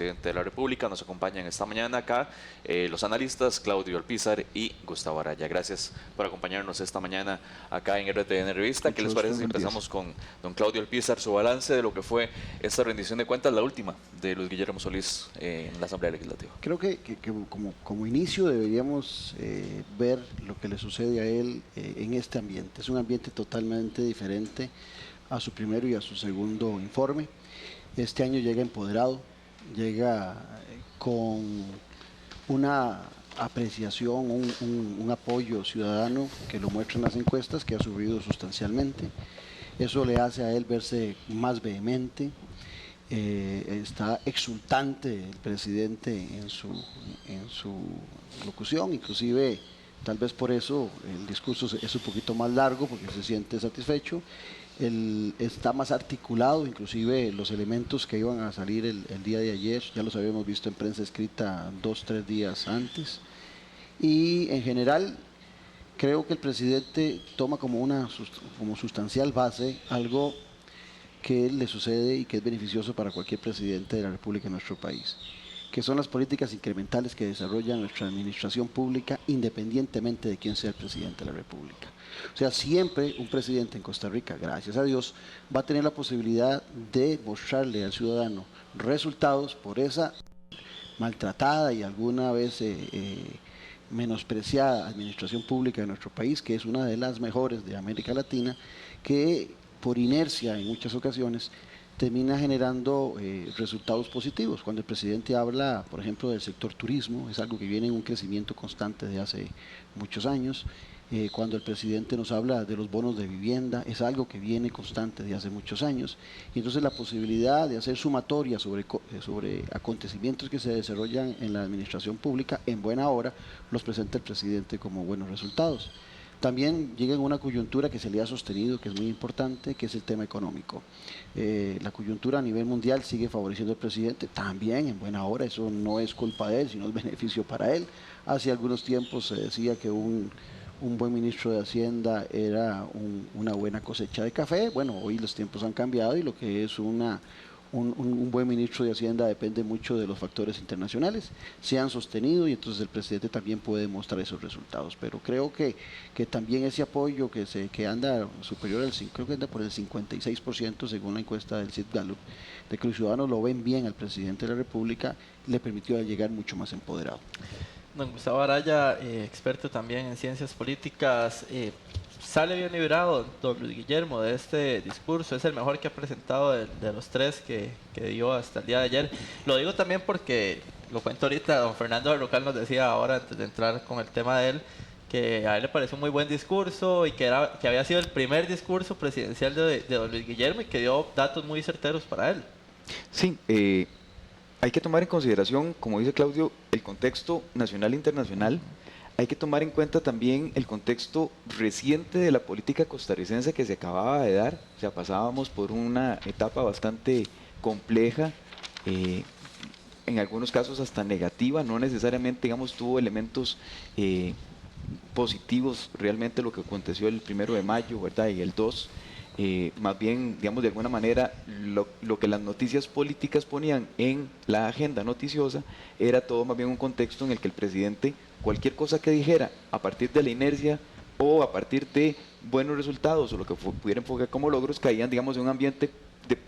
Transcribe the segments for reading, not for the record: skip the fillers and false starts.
Presidente de la República. Nos acompañan esta mañana acá los analistas Claudio Alpizar y Gustavo Araya. Gracias por acompañarnos esta mañana acá en RTN Revista. ¿Qué Mucho les gusto, parece si buenos días. empezamos con don Claudio Alpizar, su balance de lo que fue esta rendición de cuentas, la última de Luis Guillermo Solís en la Asamblea Legislativa? Creo que como inicio deberíamos ver lo que le sucede a él en este ambiente. Es un ambiente totalmente diferente a su primero y a su segundo informe. Este año llega empoderado, llega con una apreciación, un apoyo ciudadano que lo muestran las encuestas, que ha subido sustancialmente. Eso le hace a él verse más vehemente. Está exultante el presidente en su locución, inclusive tal vez por eso el discurso es un poquito más largo porque se siente satisfecho. Él está más articulado, inclusive los elementos que iban a salir el día de ayer ya los habíamos visto en prensa escrita 2, 3 días antes. Y en general creo que el presidente toma como sustancial base algo que le sucede y que es beneficioso para cualquier presidente de la República en nuestro país, que son las políticas incrementales que desarrolla nuestra administración pública independientemente de quién sea el presidente de la República. O sea, siempre un presidente en Costa Rica, gracias a Dios, va a tener la posibilidad de mostrarle al ciudadano resultados por esa maltratada y alguna vez menospreciada administración pública de nuestro país, que es una de las mejores de América Latina, que por inercia en muchas ocasiones termina generando resultados positivos. Cuando el presidente habla, por ejemplo, del sector turismo, es algo que viene en un crecimiento constante de hace muchos años. Cuando el presidente nos habla de los bonos de vivienda, es algo que viene constante de hace muchos años. Y entonces la posibilidad de hacer sumatoria sobre acontecimientos que se desarrollan en la administración pública, en buena hora, los presenta el presidente como buenos resultados. También llega en una coyuntura que se le ha sostenido, que es muy importante, que es el tema económico. La coyuntura a nivel mundial sigue favoreciendo al presidente, también en buena hora, eso no es culpa de él, sino es beneficio para él. Hace algunos tiempos se decía que un buen ministro de Hacienda era una buena cosecha de café. Bueno, hoy los tiempos han cambiado y lo que es un buen ministro de Hacienda depende mucho de los factores internacionales. Se han sostenido y entonces el presidente también puede mostrar esos resultados. Pero creo que también ese apoyo que anda superior al 5, creo que anda por el 56% según la encuesta del CID Gallup, de que los ciudadanos lo ven bien al presidente de la República, le permitió llegar mucho más empoderado. Don Gustavo Araya, experto también en ciencias políticas, sale bien librado don Luis Guillermo de este discurso. Es el mejor que ha presentado de los tres que dio hasta el día de ayer. Lo digo también porque, lo cuento ahorita, don Fernando Berrocal nos decía ahora, antes de entrar con el tema de él, que a él le pareció un muy buen discurso y que había sido el primer discurso presidencial de don Luis Guillermo y que dio datos muy certeros para él. Sí, hay que tomar en consideración, como dice Claudio, el contexto nacional e internacional. Hay que tomar en cuenta también el contexto reciente de la política costarricense que se acababa de dar. O sea, pasábamos por una etapa bastante compleja, en algunos casos hasta negativa, no necesariamente, digamos, tuvo elementos positivos realmente lo que aconteció el 1 de mayo, ¿verdad? Y el 2. Más bien, digamos, de alguna manera, lo que las noticias políticas ponían en la agenda noticiosa era todo más bien un contexto en el que el presidente, cualquier cosa que dijera a partir de la inercia o a partir de buenos resultados o lo que pudiera enfocar como logros, caían, digamos, en un ambiente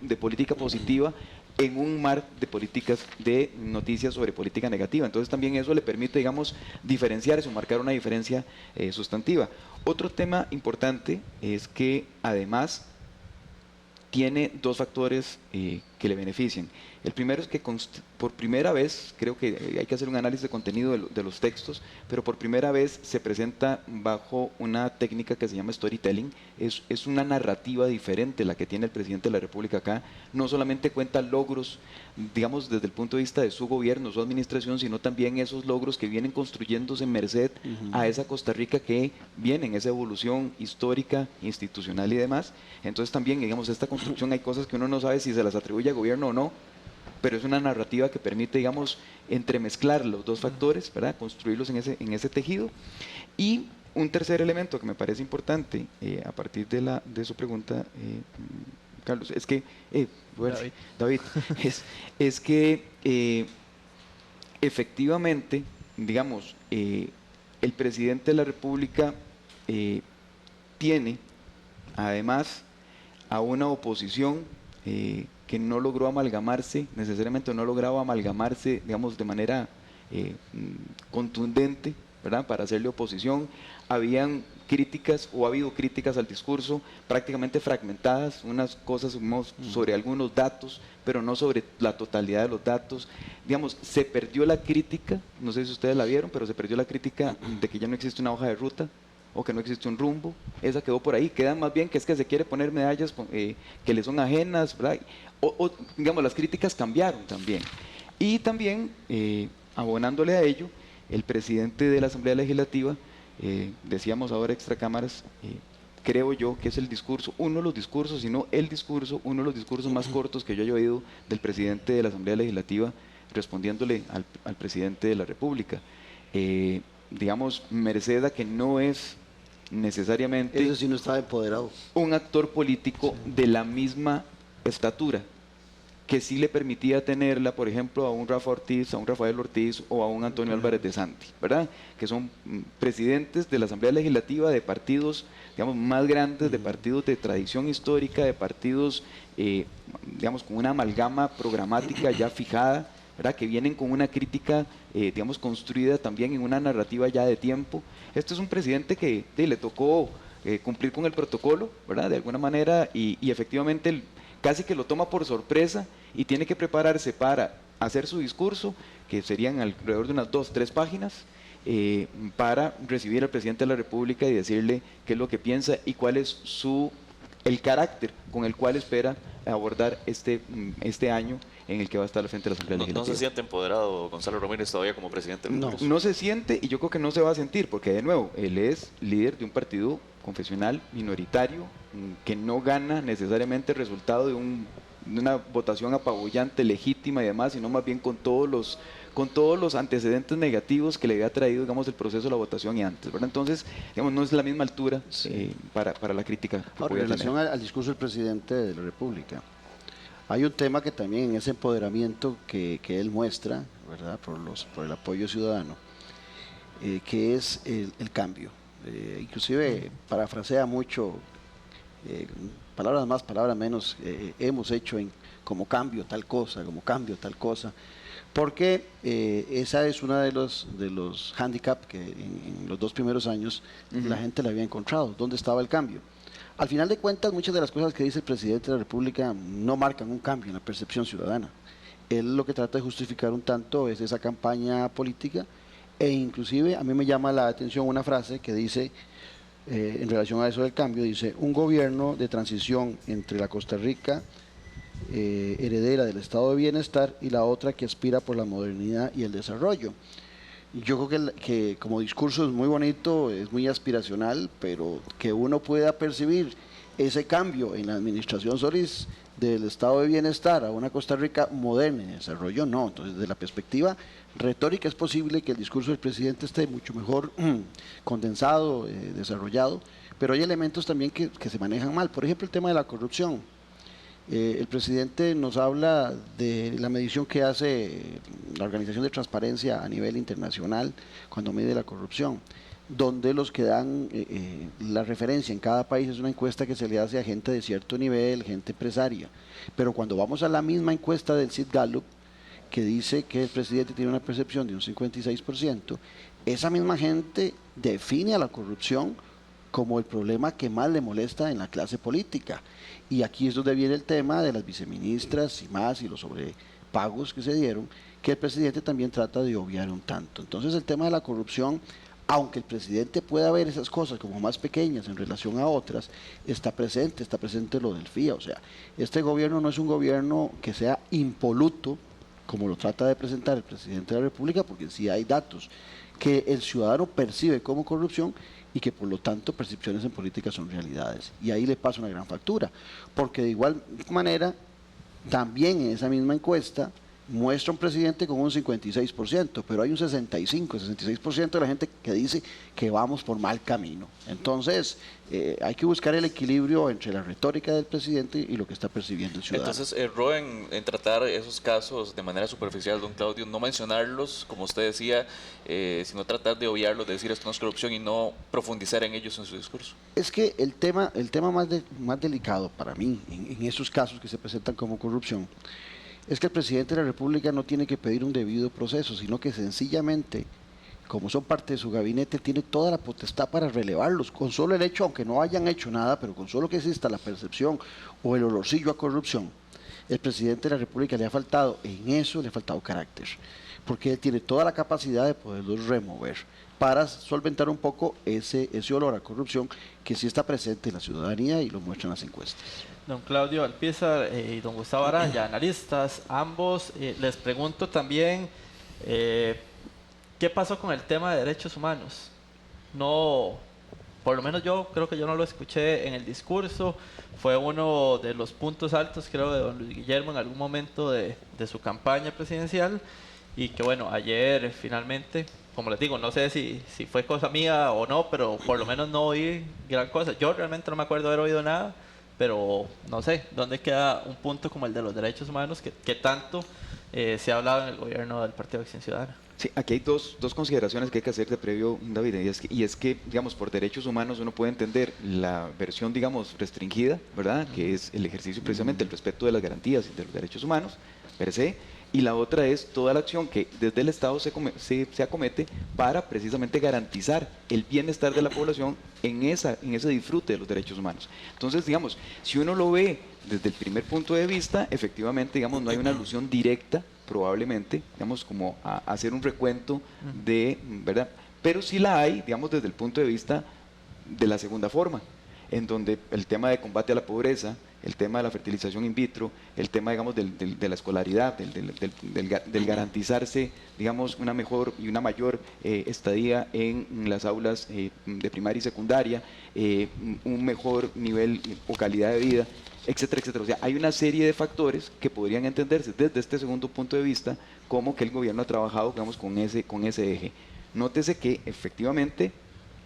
de política positiva en un mar de políticas, de noticias sobre política negativa. Entonces también eso le permite, digamos, diferenciar eso, marcar una diferencia sustantiva. Otro tema importante es que además tiene dos factores que le benefician. El primero es que por primera vez, creo que hay que hacer un análisis de contenido de los textos, pero por primera vez se presenta bajo una técnica que se llama storytelling. Es una narrativa diferente la que tiene el presidente de la República acá. No solamente cuenta logros, digamos, desde el punto de vista de su gobierno, su administración, sino también esos logros que vienen construyéndose en merced a esa Costa Rica que viene en esa evolución histórica, institucional y demás. Entonces también, digamos, esta construcción hay cosas que uno no sabe si se las atribuye al gobierno o no, pero es una narrativa que permite, digamos, entremezclar los dos factores, ¿verdad? Construirlos en ese tejido. Y un tercer elemento que me parece importante, a partir de su pregunta, Carlos, es que, bueno, David. David, es que efectivamente, digamos, el presidente de la República tiene, además, a una oposición que no logró amalgamarse, necesariamente no lograba amalgamarse, digamos, de manera contundente, ¿verdad?, para hacerle oposición. Habían críticas o ha habido críticas al discurso prácticamente fragmentadas, unas cosas sobre algunos datos, pero no sobre la totalidad de los datos. Digamos, se perdió la crítica, no sé si ustedes la vieron, pero se perdió la crítica de que ya no existe una hoja de ruta o que no existe un rumbo. Esa quedó por ahí. Quedan más bien que es que se quiere poner medallas que le son ajenas, ¿verdad? Digamos, las críticas cambiaron también. Y también, abonándole a ello, el presidente de la Asamblea Legislativa, decíamos ahora extra cámaras, creo yo que es el discurso, uno de los discursos, si no el discurso, uno de los discursos más cortos que yo haya oído del presidente de la Asamblea Legislativa respondiéndole al presidente de la República. Digamos, merced a que no es necesariamente Eso sí no estaba empoderado. un actor político de la misma estatura, que sí le permitía tenerla, por ejemplo, a un Rafa Ortiz, a un Rafael Ortiz o a un Antonio Álvarez de Santi, ¿verdad? Que son presidentes de la Asamblea Legislativa de partidos, digamos, más grandes, de partidos de tradición histórica, de partidos, digamos, con una amalgama programática ya fijada, ¿verdad?, que vienen con una crítica, digamos, construida también en una narrativa ya de tiempo. Este es un presidente que le tocó cumplir con el protocolo, ¿verdad?, de alguna manera, y efectivamente casi que lo toma por sorpresa y tiene que prepararse para hacer su discurso, que serían alrededor de unas 2-3 páginas, para recibir al presidente de la República y decirle qué es lo que piensa y cuál es el carácter con el cual espera abordar este año en el que va a estar al frente de la Asamblea No Legislativa. se siente empoderado Gonzalo Ramírez todavía como presidente del No. Congreso. No se siente, y yo creo que no se va a sentir, porque de nuevo, él es líder de un partido confesional minoritario que no gana necesariamente el resultado de una votación apabullante, legítima y demás, sino más bien con todos los antecedentes negativos que le había traído, digamos, el proceso de la votación y antes, ¿verdad? Entonces, digamos, no es la misma altura para la crítica que Ahora, puede en relación tener. al discurso del presidente de la República, hay un tema que también en ese empoderamiento que él muestra, ¿verdad?, por el apoyo ciudadano, que es el cambio. Inclusive parafrasea mucho, palabras más, palabras menos, hemos hecho como cambio tal cosa, porque esa es una de los handicaps que en los 2 primeros años la gente le había encontrado. ¿Dónde estaba el cambio? Al final de cuentas, muchas de las cosas que dice el presidente de la República no marcan un cambio en la percepción ciudadana. Él lo que trata de justificar un tanto es esa campaña política, e inclusive a mí me llama la atención una frase que dice, en relación a eso del cambio, dice: un gobierno de transición entre la Costa Rica heredera del estado de bienestar y la otra que aspira por la modernidad y el desarrollo. Yo creo que como discurso es muy bonito, es muy aspiracional, pero que uno pueda percibir ese cambio en la administración Solís del estado de bienestar a una Costa Rica moderna y de desarrollo, no. Entonces, desde la perspectiva retórica es posible que el discurso del presidente esté mucho mejor condensado, desarrollado, pero hay elementos también que se manejan mal. Por ejemplo, el tema de la corrupción. El presidente nos habla de la medición que hace la Organización de Transparencia a nivel internacional cuando mide la corrupción, donde los que dan la referencia en cada país es una encuesta que se le hace a gente de cierto nivel, gente empresaria. Pero cuando vamos a la misma encuesta del Sid Gallup, que dice que el presidente tiene una percepción de un 56%, esa misma gente define a la corrupción como el problema que más le molesta en la clase política. Y aquí es donde viene el tema de las viceministras y los sobrepagos que se dieron, que el presidente también trata de obviar un tanto. Entonces, el tema de la corrupción, aunque el presidente pueda ver esas cosas como más pequeñas en relación a otras, está presente lo del FIA. O sea, este gobierno no es un gobierno que sea impoluto, como lo trata de presentar el presidente de la República, porque sí hay datos que el ciudadano percibe como corrupción y que por lo tanto percepciones en política son realidades. Y ahí le pasa una gran factura, porque de igual manera, también en esa misma encuesta, muestra un presidente con un 56%, pero hay un 66% de la gente que dice que vamos por mal camino. Entonces, hay que buscar el equilibrio entre la retórica del presidente y lo que está percibiendo el ciudadano. Entonces, erró en tratar esos casos de manera superficial, don Claudio, no mencionarlos, como usted decía, sino tratar de obviarlos, de decir esto no es corrupción y no profundizar en ellos en su discurso. Es que el tema más delicado para mí en esos casos que se presentan como corrupción es que el presidente de la República no tiene que pedir un debido proceso, sino que sencillamente, como son parte de su gabinete, tiene toda la potestad para relevarlos, con solo el hecho, aunque no hayan hecho nada, pero con solo que exista la percepción o el olorcillo a corrupción, el presidente de la República le ha faltado carácter, porque él tiene toda la capacidad de poderlos remover para solventar un poco ese olor a corrupción que sí está presente en la ciudadanía y lo muestran las encuestas. Don Claudio Alpizar y don Gustavo Araya, analistas, ambos, les pregunto también, ¿qué pasó con el tema de derechos humanos? No, por lo menos yo creo que yo no lo escuché en el discurso, fue uno de los puntos altos, creo, de don Luis Guillermo en algún momento de su campaña presidencial, y que bueno, ayer finalmente, como les digo, no sé si fue cosa mía o no, pero por lo menos no oí gran cosa. Yo realmente no me acuerdo haber oído nada, pero no sé, ¿dónde queda un punto como el de los derechos humanos que tanto se ha hablado en el gobierno del Partido de Acción Ciudadana? Sí, aquí hay dos consideraciones que hay que hacer de previo, David, y es que, digamos, por derechos humanos uno puede entender la versión, digamos, restringida, ¿verdad?, que es el ejercicio precisamente del respeto de las garantías y de los derechos humanos, per se, y la otra es toda la acción que desde el Estado se acomete para precisamente garantizar el bienestar de la población en ese disfrute de los derechos humanos. Entonces, digamos, si uno lo ve desde el primer punto de vista, efectivamente, digamos, no hay una alusión directa, probablemente, digamos, como a hacer un recuento de, ¿verdad? Pero sí la hay, digamos, desde el punto de vista de la segunda forma, en donde el tema de combate a la pobreza, el tema de la fertilización in vitro, el tema, digamos, de la escolaridad, del garantizarse, digamos, una mejor y una mayor estadía en las aulas de primaria y secundaria, un mejor nivel o calidad de vida, etcétera, etcétera. O sea, hay una serie de factores que podrían entenderse desde este segundo punto de vista como que el gobierno ha trabajado, digamos, con ese eje. Nótese que efectivamente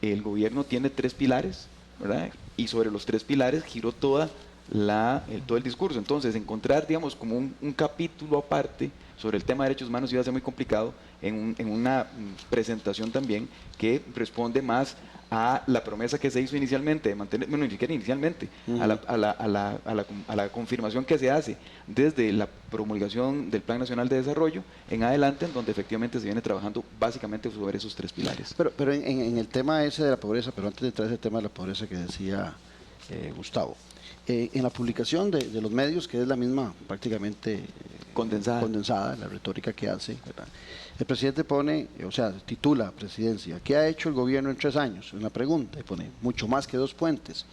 el gobierno tiene 3 pilares, ¿verdad? Y sobre los 3 pilares giró todo el discurso. Entonces, encontrar, digamos, como un capítulo aparte sobre el tema de derechos humanos iba a ser muy complicado en una presentación también que responde más a la promesa que se hizo inicialmente de mantener, bueno, ni siquiera inicialmente, a la confirmación que se hace desde la promulgación del Plan Nacional de Desarrollo en adelante, en donde efectivamente se viene trabajando básicamente sobre esos 3 pilares. Pero en el tema ese de la pobreza, pero antes de entrar a ese tema de la pobreza que decía Gustavo, en la publicación de los medios, que es la misma prácticamente condensada, la retórica que hace, ¿verdad?, el presidente pone, o sea, titula presidencia, ¿qué ha hecho el gobierno en 3 años? Una pregunta, y pone mucho más que 2 puentes.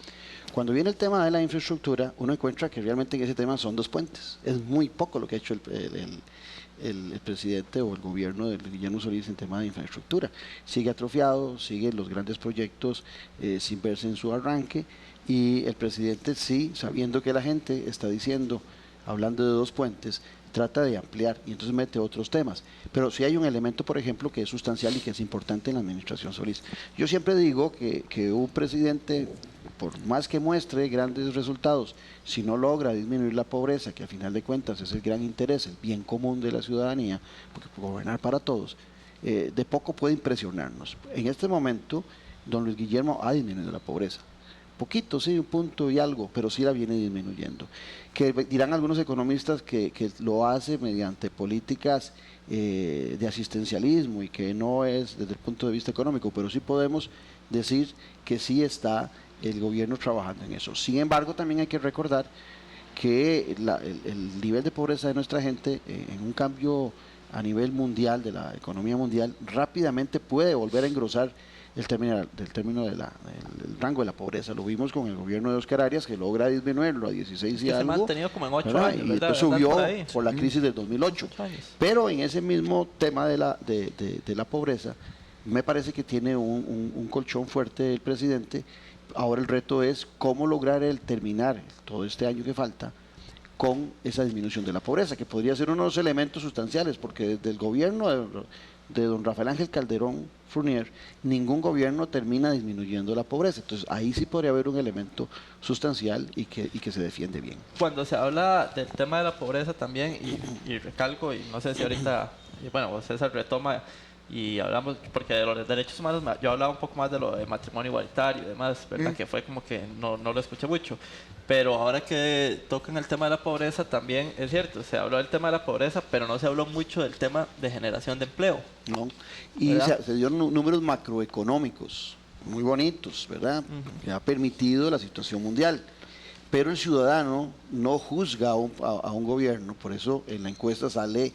Cuando viene el tema de la infraestructura, uno encuentra que realmente en ese tema son 2 puentes. Es muy poco lo que ha hecho el presidente o el gobierno de Guillermo Solís en tema de infraestructura. Sigue atrofiado, siguen los grandes proyectos sin verse en su arranque, y el presidente sí, sabiendo que la gente está diciendo, hablando de 2 puentes, trata de ampliar y entonces mete otros temas. Pero sí hay un elemento, por ejemplo, que es sustancial y que es importante en la administración Solís. Yo siempre digo que un presidente, por más que muestre grandes resultados, si no logra disminuir la pobreza, que a final de cuentas es el gran interés, el bien común de la ciudadanía, porque gobernar para todos, de poco puede impresionarnos. En este momento, don Luis Guillermo ha disminuido la pobreza. Poquito, sí, 1 punto y algo, pero sí la viene disminuyendo. Que dirán algunos economistas que lo hace mediante políticas de asistencialismo y que no es desde el punto de vista económico, pero sí podemos decir que sí está el gobierno trabajando en eso. Sin embargo, también hay que recordar que el nivel de pobreza de nuestra gente en un cambio a nivel mundial, de la economía mundial, rápidamente puede volver a engrosar el término del rango de la pobreza. Lo vimos con el gobierno de Óscar Arias, que logra disminuirlo a 16 y algo. Se ha mantenido como en 8 ¿verdad? años, y ¿verdad? después subió por la crisis del 2008. Pero en ese mismo tema de la pobreza, me parece que tiene un colchón fuerte el presidente. Ahora el reto es cómo lograr terminar todo este año que falta con esa disminución de la pobreza, que podría ser uno de los elementos sustanciales, porque desde el gobierno de don Rafael Ángel Calderón Fournier, ningún gobierno termina disminuyendo la pobreza. Entonces ahí sí podría haber un elemento sustancial y que se defiende bien. Cuando se habla del tema de la pobreza también, y recalco, y no sé si ahorita, y bueno, César retoma y hablamos, porque de los derechos humanos yo hablaba un poco más de lo de matrimonio igualitario y demás, ¿verdad? Que fue como que no lo escuché mucho. Pero ahora que tocan el tema de la pobreza también es cierto, se habló del tema de la pobreza, pero no se habló mucho del tema de generación de empleo. ¿No? Y ¿Verdad? se dieron números macroeconómicos muy bonitos, ¿verdad? Que ha permitido la situación mundial. Pero el ciudadano no juzga a un gobierno, por eso en la encuesta sale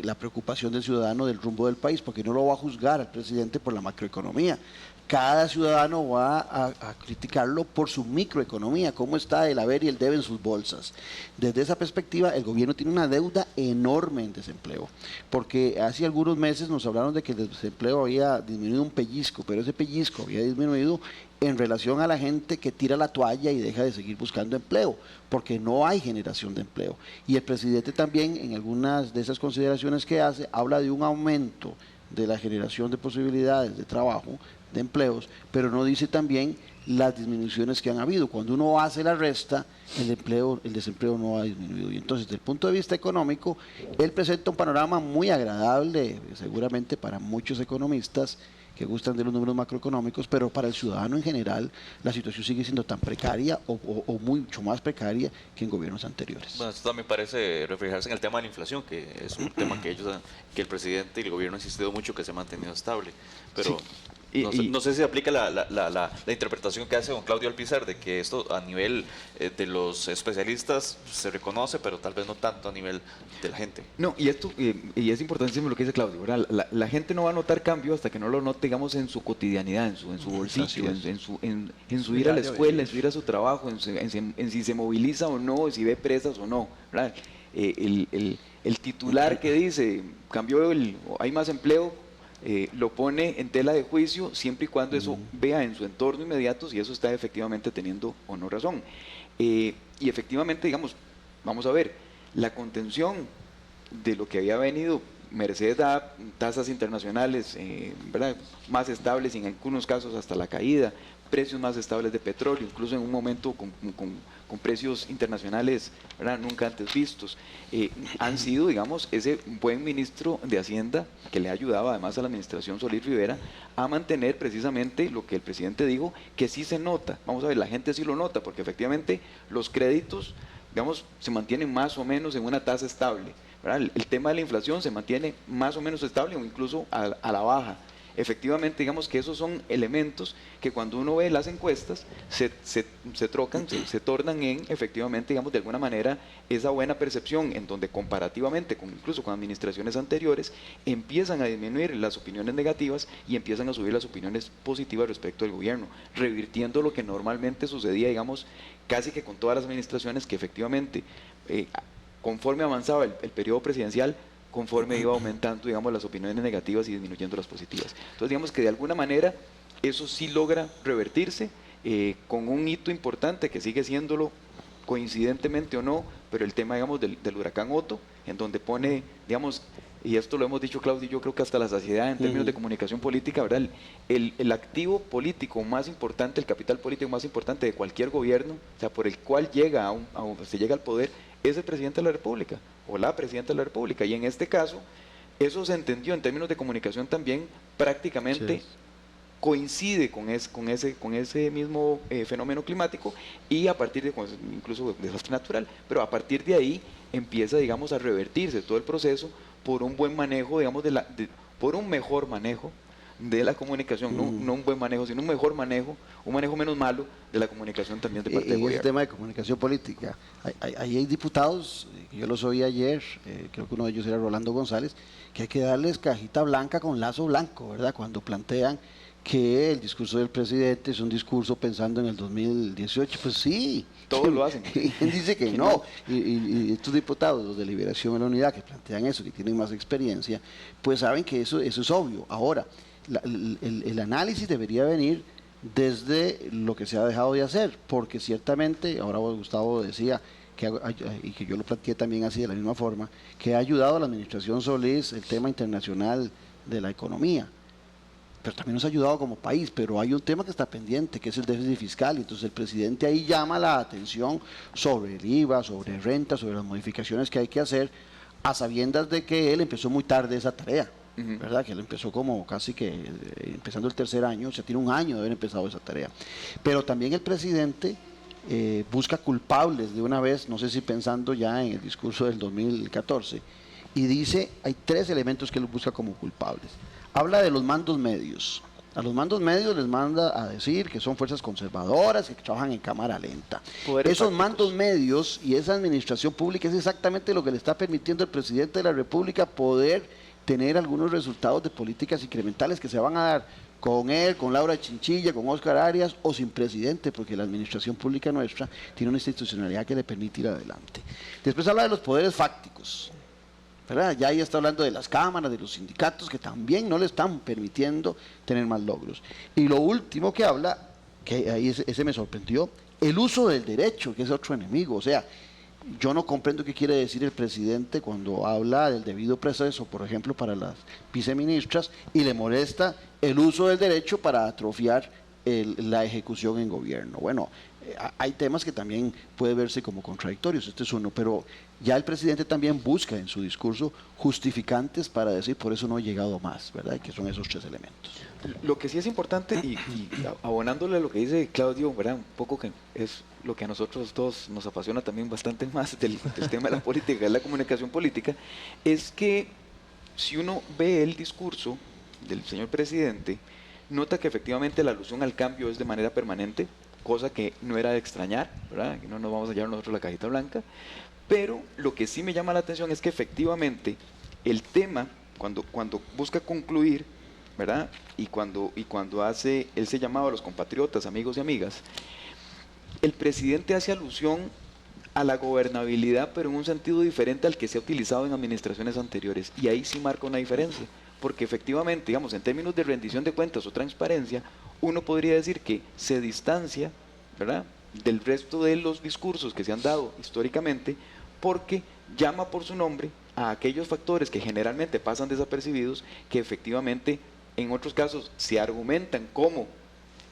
la preocupación del ciudadano del rumbo del país, porque no lo va a juzgar al presidente por la macroeconomía. Cada ciudadano va a criticarlo por su microeconomía, cómo está el haber y el debe en sus bolsas. Desde esa perspectiva, el gobierno tiene una deuda enorme en desempleo, porque hace algunos meses nos hablaron de que el desempleo había disminuido un pellizco, pero ese pellizco había disminuido en relación a la gente que tira la toalla y deja de seguir buscando empleo, porque no hay generación de empleo. Y el presidente también, en algunas de esas consideraciones que hace, habla de un aumento de la generación de posibilidades de trabajo, de empleos, pero no dice también las disminuciones que han habido. Cuando uno hace la resta, el desempleo no ha disminuido. Y entonces, desde el punto de vista económico, él presenta un panorama muy agradable, seguramente para muchos economistas que gustan de los números macroeconómicos, pero para el ciudadano en general la situación sigue siendo tan precaria o mucho más precaria que en gobiernos anteriores. Bueno, esto también parece reflejarse en el tema de la inflación, que es un tema que que el presidente y el gobierno han insistido mucho que se ha mantenido estable. Pero no sé si aplica la interpretación que hace don Claudio Alpizar de que esto a nivel de los especialistas se reconoce, pero tal vez no tanto a nivel de la gente. No, y esto, y es importantísimo lo que dice Claudio, ¿verdad? La gente no va a notar cambio hasta que no lo note, digamos, en su cotidianidad, en su bolsillo, en su ir a la escuela, en su ir a su trabajo, en si se moviliza o no, si ve presas o no, ¿verdad? El titular que dice, hay más empleo, lo pone en tela de juicio siempre y cuando eso vea en su entorno inmediato si eso está efectivamente teniendo o no razón. Y efectivamente, digamos, vamos a ver, la contención de lo que había venido merced a tasas internacionales ¿verdad? Más estables y en algunos casos hasta la caída, precios más estables de petróleo, incluso en un momento con precios internacionales, ¿verdad? Nunca antes vistos, han sido, digamos, ese buen ministro de Hacienda que le ha ayudado además a la administración Solís Rivera a mantener precisamente lo que el presidente dijo, que sí se nota. Vamos a ver, la gente sí lo nota, porque efectivamente los créditos, digamos, se mantienen más o menos en una tasa estable, ¿verdad? El tema de la inflación se mantiene más o menos estable o incluso a la baja. Efectivamente, digamos que esos son elementos que cuando uno ve las encuestas se trocan, se tornan en, efectivamente, digamos, de alguna manera, esa buena percepción en donde comparativamente, incluso con administraciones anteriores, empiezan a disminuir las opiniones negativas y empiezan a subir las opiniones positivas respecto al gobierno, revirtiendo lo que normalmente sucedía, digamos, casi que con todas las administraciones que efectivamente, conforme avanzaba el periodo presidencial, conforme iba aumentando, digamos, las opiniones negativas y disminuyendo las positivas. Entonces, digamos que de alguna manera eso sí logra revertirse con un hito importante que sigue siéndolo coincidentemente o no, pero el tema, digamos, del huracán Otto, en donde pone, digamos, y esto lo hemos dicho Claudio y yo creo que hasta la saciedad en términos de comunicación política, ¿verdad? El activo político más importante, el capital político más importante de cualquier gobierno, o sea, por el cual se llega al poder, es el presidente de la República o la presidenta de la República. Y en este caso, eso se entendió en términos de comunicación también prácticamente coincide con ese mismo fenómeno climático y a partir de, incluso desastre natural, pero a partir de ahí empieza, digamos, a revertirse todo el proceso por un buen manejo, digamos, por un mejor manejo de la comunicación, no un buen manejo, sino un mejor manejo, un manejo menos malo de la comunicación también de parte del gobierno. En ese tema de comunicación política, hay diputados, yo los oí ayer, creo que uno de ellos era Rolando González, que hay que darles cajita blanca con lazo blanco, ¿verdad? Cuando plantean que el discurso del presidente es un discurso pensando en el 2018, pues sí. Todos lo hacen. ¿Quién dice que no? Y estos diputados, los de Liberación en la Unidad, que plantean eso, que tienen más experiencia, pues saben que eso es obvio. Ahora, el análisis debería venir desde lo que se ha dejado de hacer, porque ciertamente, ahora Gustavo decía, y que yo lo planteé también así de la misma forma, que ha ayudado a la administración Solís el tema internacional de la economía, pero también nos ha ayudado como país. Pero hay un tema que está pendiente, que es el déficit fiscal, y entonces el presidente ahí llama la atención sobre el IVA, sobre renta, sobre las modificaciones que hay que hacer, a sabiendas de que él empezó muy tarde esa tarea, ¿verdad? Que él empezó como casi que empezando el tercer año, o sea, tiene un año de haber empezado esa tarea. Pero también el presidente busca culpables de una vez, no sé si pensando ya en el discurso del 2014, y dice, hay 3 elementos que él busca como culpables. Habla de los mandos medios. A los mandos medios les manda a decir que son fuerzas conservadoras, que trabajan en cámara lenta. Esos mandos medios y esa administración pública es exactamente lo que le está permitiendo al presidente de la República poder tener algunos resultados de políticas incrementales que se van a dar con él, con Laura Chinchilla, con Óscar Arias o sin presidente, porque la administración pública nuestra tiene una institucionalidad que le permite ir adelante. Después habla de los poderes fácticos, ¿verdad? Ya ahí está hablando de las cámaras, de los sindicatos, que también no le están permitiendo tener más logros. Y lo último que habla, que ahí ese me sorprendió, el uso del derecho, que es otro enemigo. O sea, yo no comprendo qué quiere decir el presidente cuando habla del debido proceso, por ejemplo, para las viceministras, y le molesta el uso del derecho para atrofiar la ejecución en gobierno. Bueno, hay temas que también puede verse como contradictorios, este es uno, pero ya el presidente también busca en su discurso justificantes para decir por eso no he llegado más, ¿verdad? Que son esos 3 elementos. Lo que sí es importante, y abonándole a lo que dice Claudio, ¿verdad? Un poco que es lo que a nosotros todos nos apasiona también bastante más del tema de la política, de la comunicación política, es que si uno ve el discurso del señor presidente, nota que efectivamente la alusión al cambio es de manera permanente, cosa que no era de extrañar, ¿verdad? Que no nos vamos a llevar nosotros la cajita blanca, pero lo que sí me llama la atención es que efectivamente el tema, cuando busca concluir, ¿verdad? Y cuando hace ese llamado a los compatriotas, amigos y amigas, el presidente hace alusión a la gobernabilidad, pero en un sentido diferente al que se ha utilizado en administraciones anteriores, y ahí sí marca una diferencia, porque efectivamente, digamos, en términos de rendición de cuentas o transparencia, uno podría decir que se distancia, ¿verdad?, del resto de los discursos que se han dado históricamente, porque llama por su nombre a aquellos factores que generalmente pasan desapercibidos, que efectivamente en otros casos se argumentan como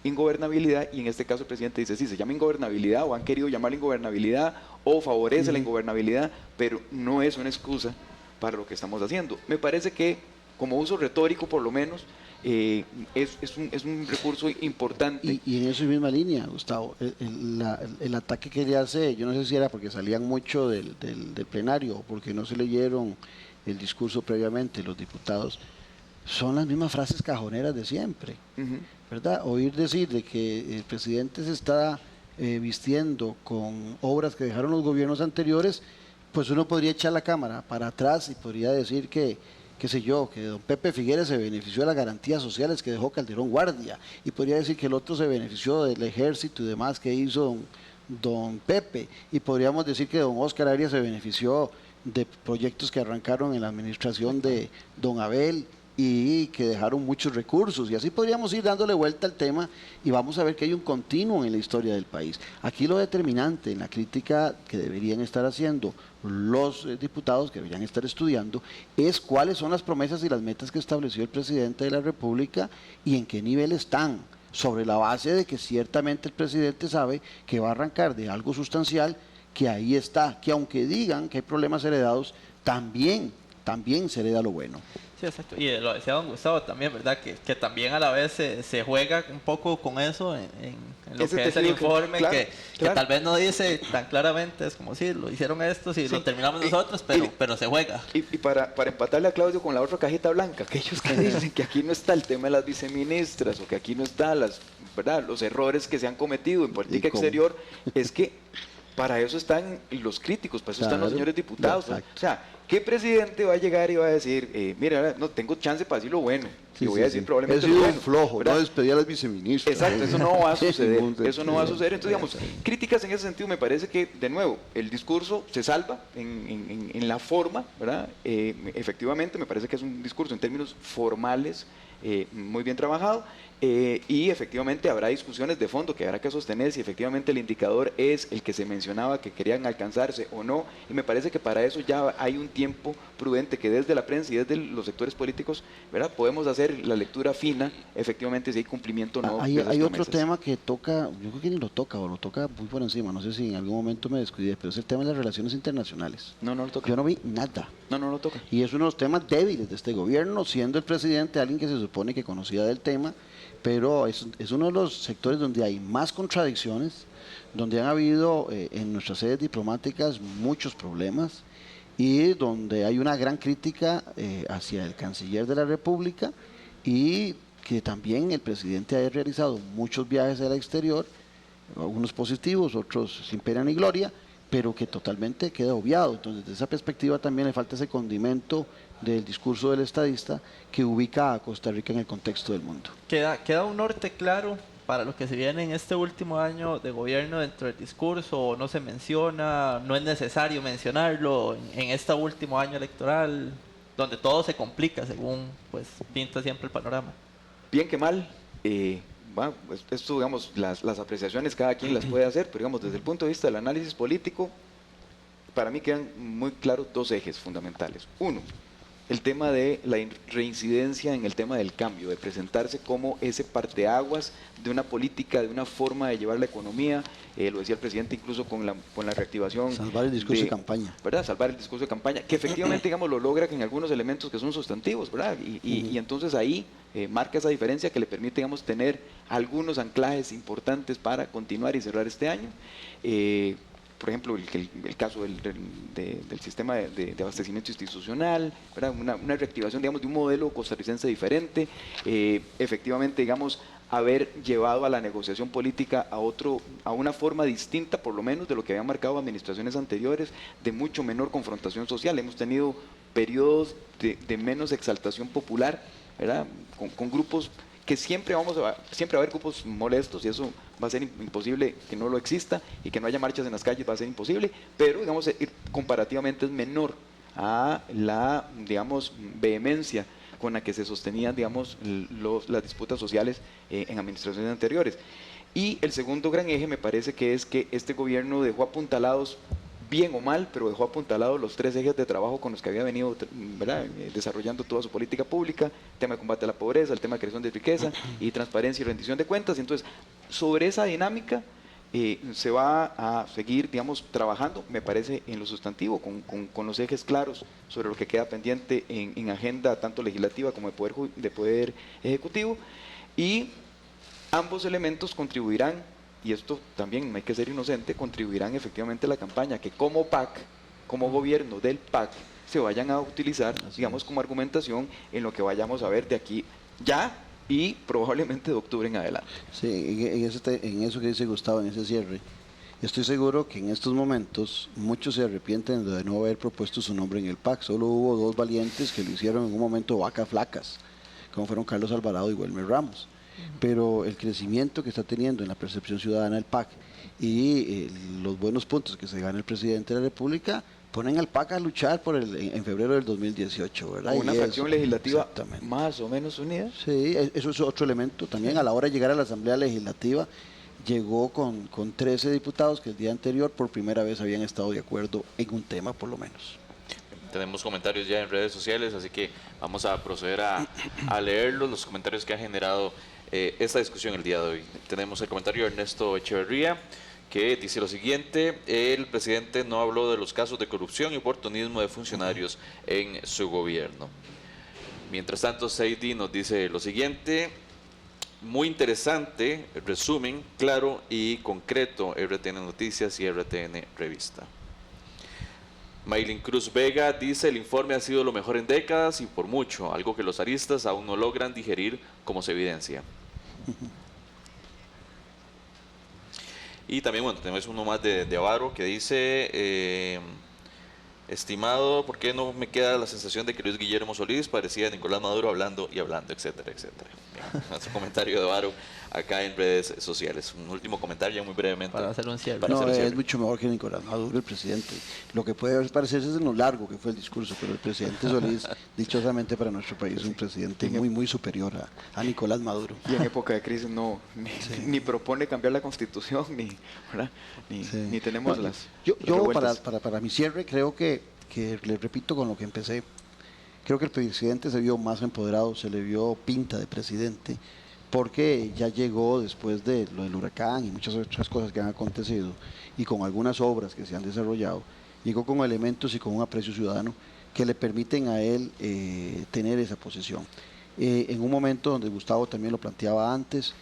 ingobernabilidad, y en este caso el presidente dice, sí, se llama ingobernabilidad, o han querido llamarla ingobernabilidad, o favorece la ingobernabilidad, pero no es una excusa para lo que estamos haciendo. Me parece que, como uso retórico por lo menos, es un recurso importante. Y en esa misma línea, Gustavo, el ataque que le hace, yo no sé si era porque salían mucho del plenario o porque no se leyeron el discurso previamente los diputados, son las mismas frases cajoneras de siempre, ¿verdad? Oír decir de que el presidente se está vistiendo con obras que dejaron los gobiernos anteriores, pues uno podría echar la cámara para atrás y podría decir que qué sé yo, que don Pepe Figueres se benefició de las garantías sociales que dejó Calderón Guardia, y podría decir que el otro se benefició del ejército y demás que hizo don Pepe, y podríamos decir que don Óscar Arias se benefició de proyectos que arrancaron en la administración de don Abel y que dejaron muchos recursos, y así podríamos ir dándole vuelta al tema, y vamos a ver que hay un continuo en la historia del país. Aquí lo determinante en la crítica que deberían estar haciendo los diputados, que deberían estar estudiando, es cuáles son las promesas y las metas que estableció el presidente de la República y en qué nivel están, sobre la base de que ciertamente el presidente sabe que va a arrancar de algo sustancial, que ahí está, que aunque digan que hay problemas heredados, también se hereda lo bueno. Sí, exacto. Y lo decía don Gustavo también, ¿verdad? Que también a la vez se juega un poco con eso en lo que es el informe, claro, que tal vez no dice tan claramente, es como si lo hicieron estos y lo terminamos nosotros, pero se juega. Y para empatarle a Claudio con la otra cajita blanca, aquellos que dicen que aquí no está el tema de las viceministras o que aquí no están ¿verdad?, los errores que se han cometido en política exterior, es que para eso están los críticos, para eso están los señores diputados. O sea, ¿qué presidente va a llegar y va a decir, mira, no tengo chance para decir lo bueno? Y voy a decir probablemente he sido lo bueno, flojo, ¿verdad? no despedir a las viceministras. Exacto, eso no va a suceder. Eso no va a suceder. Entonces, Sí. digamos, críticas en ese sentido, me parece que, de nuevo, el discurso se salva en la forma, ¿verdad? Efectivamente, me parece que es un discurso en términos formales muy bien trabajado. Y efectivamente habrá discusiones de fondo que habrá que sostener si efectivamente el indicador es el que se mencionaba que querían alcanzarse o no, y me parece que para eso ya hay un tiempo prudente que desde la prensa y desde los sectores políticos, ¿verdad?, podemos hacer la lectura fina efectivamente si hay cumplimiento o no. Hay de esas otro promesas. tema que toca, yo creo que ni lo toca o lo toca muy por encima, no sé si en algún momento me descuidé, pero es el tema de las relaciones internacionales. No lo toca. Yo no vi nada. No lo toca. Y es uno de los temas débiles de este gobierno, siendo el presidente alguien que se supone que conocía del tema, pero es uno de los sectores donde hay más contradicciones, donde han habido en nuestras sedes diplomáticas muchos problemas y donde hay una gran crítica hacia el canciller de la República y que también el presidente ha realizado muchos viajes al exterior, algunos positivos, otros sin pena ni gloria, pero que totalmente queda obviado. Entonces, desde esa perspectiva también le falta ese condimento del discurso del estadista que ubica a Costa Rica en el contexto del mundo. ¿Queda un norte claro para lo que se viene en este último año de gobierno dentro del discurso? ¿O no se menciona? ¿No es necesario mencionarlo en este último año electoral, donde todo se complica según pues pinta siempre el panorama? Bien que mal, bueno, esto, digamos, las apreciaciones cada quien las puede hacer, pero digamos, desde el punto de vista del análisis político, para mí quedan muy claros dos ejes fundamentales. Uno, el tema de la reincidencia en el tema del cambio, de presentarse como ese parteaguas de una política, de una forma de llevar la economía, lo decía el presidente incluso con la reactivación. Salvar el discurso de campaña. ¿Verdad? Salvar el discurso de campaña, que efectivamente, digamos, lo logra en algunos elementos que son sustantivos, ¿verdad? Y entonces ahí marca esa diferencia que le permite, digamos, tener algunos anclajes importantes para continuar y cerrar este año. Por ejemplo, el caso del sistema de abastecimiento institucional, ¿verdad? Una reactivación, digamos, de un modelo costarricense diferente, efectivamente, digamos, haber llevado a la negociación política a una forma distinta, por lo menos, de lo que habían marcado administraciones anteriores, de mucho menor confrontación social. Hemos tenido periodos de menos exaltación popular, ¿verdad? Con grupos que siempre va a haber grupos molestos y eso va a ser imposible que no lo exista y que no haya marchas en las calles va a ser imposible, pero digamos comparativamente es menor a la, digamos, vehemencia con la que se sostenían, digamos, las disputas sociales en administraciones anteriores. Y el segundo gran eje me parece que es que este gobierno dejó apuntalados, bien o mal, pero dejó apuntalados los tres ejes de trabajo con los que había venido, ¿verdad?, desarrollando toda su política pública: el tema de combate a la pobreza, el tema de creación de riqueza y transparencia y rendición de cuentas. Entonces, sobre esa dinámica se va a seguir, digamos, trabajando, me parece, en lo sustantivo, con los ejes claros sobre lo que queda pendiente en agenda tanto legislativa como de poder ejecutivo, y ambos elementos contribuirán, y esto también no hay que ser inocente, contribuirán efectivamente a la campaña, que como PAC, como gobierno del PAC, se vayan a utilizar, digamos, como argumentación en lo que vayamos a ver de aquí ya y probablemente de octubre en adelante. Sí, en eso que dice Gustavo, en ese cierre, estoy seguro que en estos momentos muchos se arrepienten de no haber propuesto su nombre en el PAC. Solo hubo dos valientes que lo hicieron en un momento vacas flacas, como fueron Carlos Alvarado y Wilmer Ramos. Pero el crecimiento que está teniendo en la percepción ciudadana el PAC y los buenos puntos que se gana el presidente de la República ponen al PAC a luchar en febrero del 2018, ¿verdad? Una fracción legislativa más o menos unida. Sí, eso es otro elemento. También a la hora de llegar a la Asamblea Legislativa llegó con 13 diputados que el día anterior por primera vez habían estado de acuerdo en un tema, por lo menos. Tenemos comentarios ya en redes sociales, así que vamos a proceder a leerlos, los comentarios que ha generado esta discusión el día de hoy. Tenemos el comentario de Ernesto Echeverría, que dice lo siguiente: el presidente no habló de los casos de corrupción y oportunismo de funcionarios en su gobierno. Mientras tanto, Seidi nos dice lo siguiente: muy interesante, resumen, claro y concreto, RTN Noticias y RTN Revista. Maylin Cruz Vega dice: el informe ha sido lo mejor en décadas y por mucho, algo que los aristas aún no logran digerir, como se evidencia. Y también, bueno, tenemos uno más de Avaro que dice: estimado, ¿por qué no me queda la sensación de que Luis Guillermo Solís parecía Nicolás Maduro hablando y hablando, etcétera, etcétera? Bien, nuestro comentario de Varo acá en redes sociales. Un último comentario muy brevemente. Para hacer un cierre. No, es mucho mejor que Nicolás Maduro, el presidente. Lo que puede parecerse es en lo largo que fue el discurso, pero el presidente Solís, dichosamente para nuestro país, es un presidente muy, muy superior a Nicolás Maduro. Y en época de crisis ni propone cambiar la Constitución, ni tenemos las Yo revueltas. para mi cierre creo que le repito con lo que empecé, creo que el presidente se vio más empoderado, se le vio pinta de presidente, porque ya llegó después de lo del huracán y muchas otras cosas que han acontecido, y con algunas obras que se han desarrollado, llegó con elementos y con un aprecio ciudadano que le permiten a él tener esa posición. En un momento donde Gustavo también lo planteaba antes,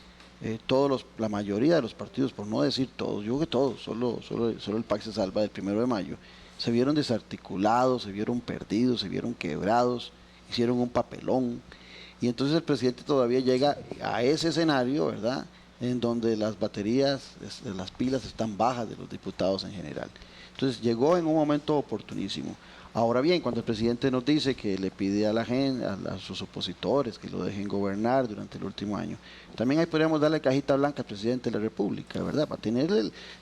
la mayoría de los partidos, por no decir todos, yo creo que todos, solo el PAC se salva del 1 de mayo, se vieron desarticulados, se vieron perdidos, se vieron quebrados, hicieron un papelón. Y entonces el presidente todavía llega a ese escenario, ¿verdad?, en donde las baterías, las pilas están bajas de los diputados en general. Entonces llegó en un momento oportunísimo. Ahora bien, cuando el presidente nos dice que le pide a la gente, a sus opositores, que lo dejen gobernar durante el último año, también ahí podríamos darle cajita blanca al presidente de la República, ¿verdad?, para tener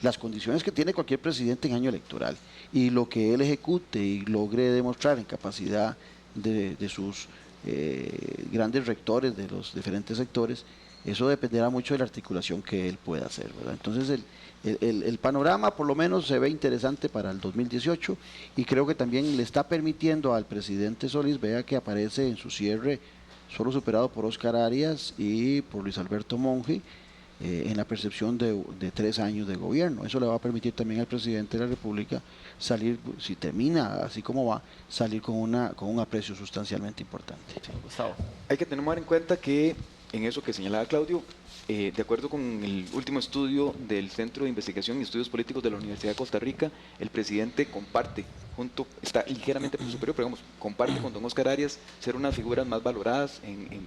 las condiciones que tiene cualquier presidente en año electoral. Y lo que él ejecute y logre demostrar en capacidad de sus grandes rectores de los diferentes sectores, eso dependerá mucho de la articulación que él pueda hacer, ¿verdad? Entonces el panorama por lo menos se ve interesante para el 2018 y creo que también le está permitiendo al presidente Solís, vea que aparece en su cierre solo superado por Óscar Arias y por Luis Alberto Monge, en la percepción de 3 años de gobierno. Eso le va a permitir también al presidente de la República salir, si termina así como va, salir con un aprecio sustancialmente importante. Sí, Gustavo. Hay que tener en cuenta que en eso que señalaba Claudio, de acuerdo con el último estudio del Centro de Investigación y Estudios Políticos de la Universidad de Costa Rica, el presidente comparte, está ligeramente por superior, pero comparte con don Óscar Arias ser una de las figuras más valoradas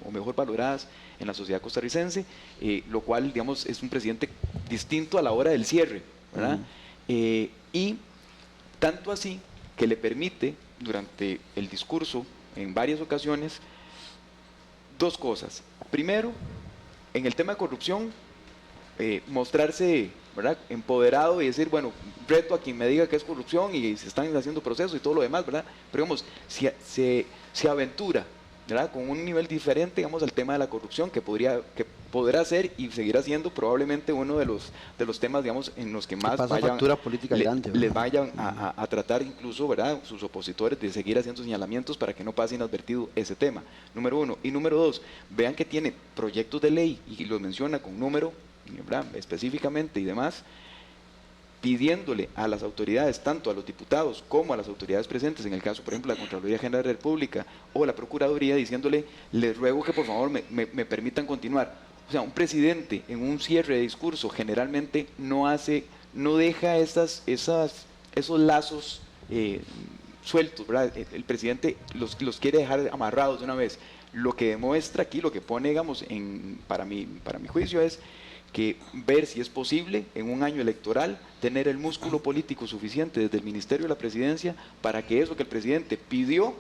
o mejor valoradas en la sociedad costarricense, lo cual, digamos, es un presidente distinto a la hora del cierre, ¿verdad? Y tanto así que le permite, durante el discurso, en varias ocasiones, 2 cosas. Primero, en el tema de corrupción, mostrarse, ¿verdad?, empoderado y decir, bueno, reto a quien me diga que es corrupción y se están haciendo procesos y todo lo demás, ¿verdad? Pero digamos, se aventura, ¿verdad?, con un nivel diferente, digamos, al tema de la corrupción, que podrá ser y seguirá siendo probablemente uno de los temas, digamos, en los que más les vayan a tratar incluso, ¿verdad?, sus opositores, de seguir haciendo señalamientos para que no pase inadvertido ese tema, número 1. Y número 2, vean que tiene proyectos de ley y los menciona con número, ¿verdad?, específicamente y demás, pidiéndole a las autoridades, tanto a los diputados como a las autoridades presentes, en el caso, por ejemplo, la Contraloría General de la República o la Procuraduría, diciéndole, les ruego que por favor me permitan continuar. O sea, un presidente en un cierre de discurso generalmente no deja esos lazos sueltos, ¿verdad? El presidente los quiere dejar amarrados de una vez. Lo que demuestra aquí, lo que pone, digamos, para mi juicio es que ver si es posible en un año electoral tener el músculo político suficiente desde el Ministerio de la Presidencia para que eso que el presidente pidió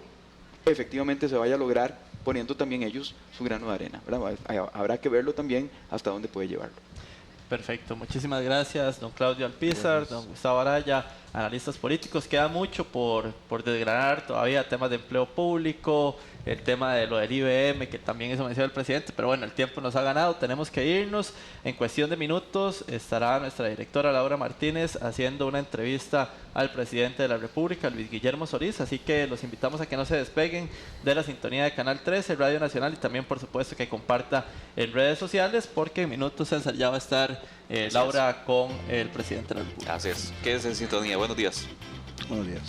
efectivamente se vaya a lograr, poniendo también ellos su grano de arena, ¿verdad? Habrá que verlo también hasta dónde puede llevarlo. Perfecto, muchísimas gracias, don Claudio Alpizar, don Gustavo Araya, analistas políticos. Queda mucho por desgranar todavía, temas de empleo público, el tema de lo del IBM, que también eso mencionó el presidente, pero bueno, el tiempo nos ha ganado, tenemos que irnos. En cuestión de minutos estará nuestra directora Laura Martínez haciendo una entrevista al presidente de la República, Luis Guillermo Solís, así que los invitamos a que no se despeguen de la sintonía de Canal 13, Radio Nacional, y también por supuesto que comparta en redes sociales, porque en minutos ya va a estar Laura con el presidente de la República. Así es, quédense en sintonía, buenos días. Buenos días.